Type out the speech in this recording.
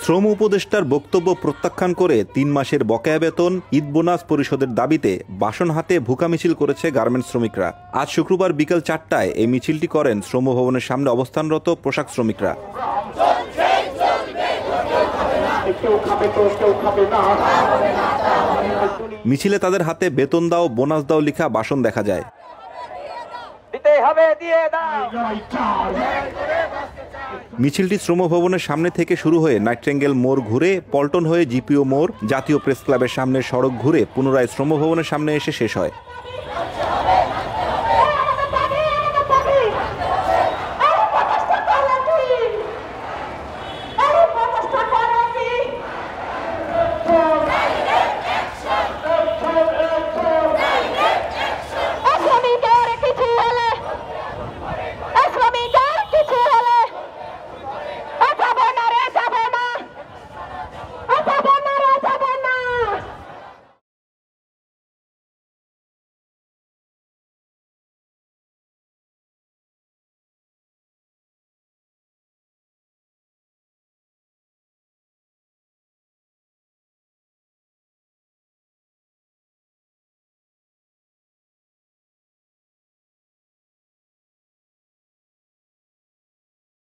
শ্রম উপদেষ্টার বক্তব্য প্রত্যাখ্যান করে ৩ মাসের বকেয়া বেতন, ঈদ বোনাস পরিশোধের দাবিতে বাসন হাতে ভুকা মিছিল করেছে গার্মেন্টস শ্রমিকরা। আজ শুক্রবার বিকেল ৪টায় এই মিছিলটি করেন শ্রম ভবনের সামনে অবস্থানরত পোশাক শ্রমিকরা। মিছিলে তাদের হাতে বেতন দাও, বোনাস দাও লেখা বাসন দেখা যায়। মিছিলটি শ্রম ভবনের সামনে থেকে শুরু হয়ে নাইট্রেঙ্গেল মোড় ঘুরে পল্টন হয়ে জিপিও মোড়, জাতীয় প্রেস ক্লাবের সামনে সড়ক ঘুরে পুনরায় শ্রম ভবনের সামনে এসে শেষ হয়।